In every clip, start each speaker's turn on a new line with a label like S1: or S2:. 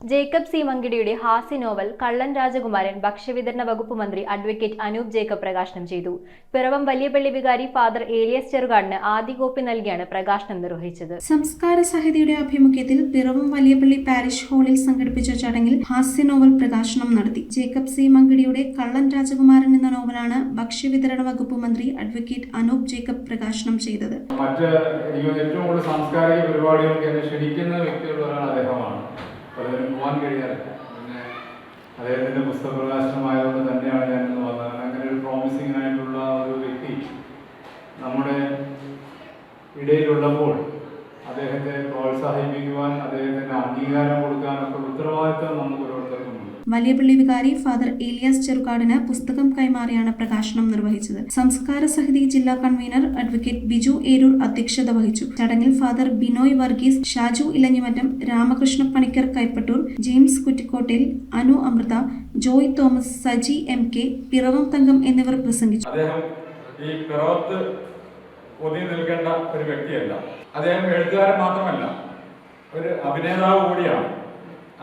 S1: Jacob C മങ്കിടിയുടെ ഹാസ്യ novel കള്ളൻ രാജകുമാരൻ ഭക്ഷ്യവിതരണ വകുപ്പ് മന്ത്രി അഡ്വക്കേറ്റ് അനൂപ് ജേക്കബ് പ്രകാശനം ചെയ്തു. പിറവം വലിയപള്ളി വികാരി ഫാദർ ഏലിയസ് ചെറുകാടിന് ആദ്യ കോപ്പി നൽകിയാണ് പ്രകാശനം നിർവഹിച്ചത്.
S2: സംസ്കാര സഹിതയുടെ ആഭിമുഖ്യത്തിൽ പിറവം വലിയപള്ളി പാരിഷ് ഹാളിൽ സംഘടിപ്പിച്ച ചടങ്ങിൽ ഹാസ്യ നോവൽ പ്രകാശനം നടത്തി. ജേക്കബ് സി മങ്കിടിയുടെ കള്ളൻ രാജകുമാരൻ എന്ന നോവലാണ് ഭക്ഷ്യവിതരണ വകുപ്പ് മന്ത്രി അഡ്വക്കേറ്റ് അനൂപ് ജേക്കബ് പ്രകാശനം ചെയ്തത്.
S3: ഏറ്റവും കൂടുതൽ സാംസ്കാരിക പരിപാടികൾക്ക് എന്നെ ക്ഷണിക്കുന്ന വ്യക്തികളിൽ ഒരാൾ അദ്ദേഹമാണ്. പലരും പോകാൻ കഴിയാറില്ല. പിന്നെ അദ്ദേഹത്തിൻ്റെ പുസ്തക പ്രകാശനമായതുകൊണ്ട് തന്നെയാണ് ഞാനിന്ന് വന്നത്. അങ്ങനെ ഒരു പ്രോമിസിംഗ് ആയിട്ടുള്ള ഒരു വ്യക്തി നമ്മുടെ ഇടയിലുള്ളപ്പോൾ അദ്ദേഹത്തെ പ്രോത്സാഹിപ്പിക്കുവാൻ, അദ്ദേഹത്തിന് അംഗീകാരം കൊടുക്കാനൊക്കെ ഉത്തരവാദിത്വം നമുക്ക് ഓരോരുത്തർക്കും.
S2: വലിയപള്ളി വികാരി ഫാദർ ഏലിയാസ് ചെറുകാടിന് പുസ്തകം കൈമാറിയാണ് പ്രകാശനം നിർവഹിച്ചത്. സംസ്കാര സമിതി ജില്ലാ കൺവീനർ അഡ്വക്കേറ്റ് ബിജു ഏരൂർ അധ്യക്ഷത വഹിച്ചു. ചടങ്ങിൽ father Binoy Varghese, Shaju Elanjimattam, Ramakrishna Panicker Kaipattoor, James Kuttikottayil, Anu Amritha, Joy Thomas, Saji M K, Piravom Thankam എന്നിവർ പ്രസംഗിച്ചു.
S3: അദ്ദേഹം ഈ പിറവത്ത് ഒതുങ്ങി നിൽക്കേണ്ട ഒരു വ്യക്തിയല്ല. അദ്ദേഹം എഴുത്തുകാരൻ മാത്രമല്ല, ഒരു അഭിനേതാവ് കൂടിയാണ്.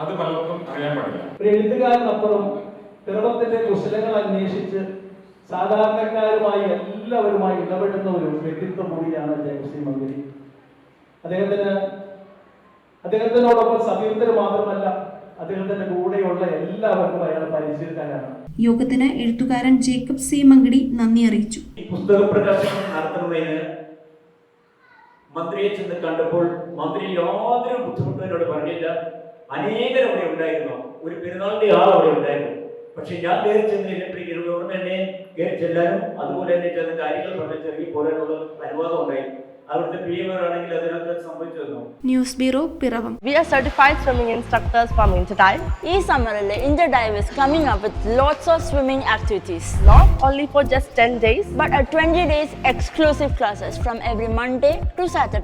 S3: അത് പലർക്കും അറിയാൻ പാടില്ല.
S4: ഒരു എഴുത്തുകാരനപ്പുറം പിറവത്തിന്റെ കുശലങ്ങൾ അന്വേഷിച്ച് സാധാരണക്കാരുമായി എല്ലാവരുമായി ഇടപെടുന്ന ഒരു വ്യക്തിത്വം കൂടിയാണ് ജേക്കബ് സി മങ്കിടി. അദ്ദേഹത്തിനോടൊപ്പം സമീപത്തിന് മാത്രമല്ല, അദ്ദേഹത്തിന്റെ കൂടെയുള്ള എല്ലാവർക്കും അയാൾ പരിചയക്കാരാണ്.
S2: യോഗത്തിന് എഴുത്തുകാരൻ ജേക്കബ് സി മങ്കിടി നന്ദി അറിയിച്ചു.
S5: ഈ പുസ്തക പ്രകാശനം നടത്തുന്നതിന് മന്ത്രിയെ ചെന്ന് കണ്ടപ്പോൾ മന്ത്രി യാതൊരു ബുദ്ധിമുട്ടിനോട് പറഞ്ഞില്ല. അനേകർ അവിടെ ഉണ്ടായിരുന്നു. ഒരു പെരുന്നാളിന്റെ ആൾ അവിടെ ഉണ്ടായിരുന്നു. പക്ഷെ ഞാൻ കയറി ചെന്ന് ഇലക്ട്രിക് ഉടനെ തന്നെ കയറി ചെല്ലാനും അതുപോലെ തന്നെ ചെന്ന കാര്യങ്ങൾ പറഞ്ഞ ചെറിയ പോരാനുള്ള അനുവാദം ഉണ്ടായി. അവിടുത്തെ PM ആണെങ്കിൽ അതിനകത്ത് സംഭവിച്ചു തന്നു.
S2: News bureau, Piravam.
S6: We are certified swimming instructors from Interdive.
S7: This summer, Interdive is coming up with lots of swimming activities.
S6: Not only for just 10 days,
S7: but 20 days exclusive classes from every Monday to Saturday.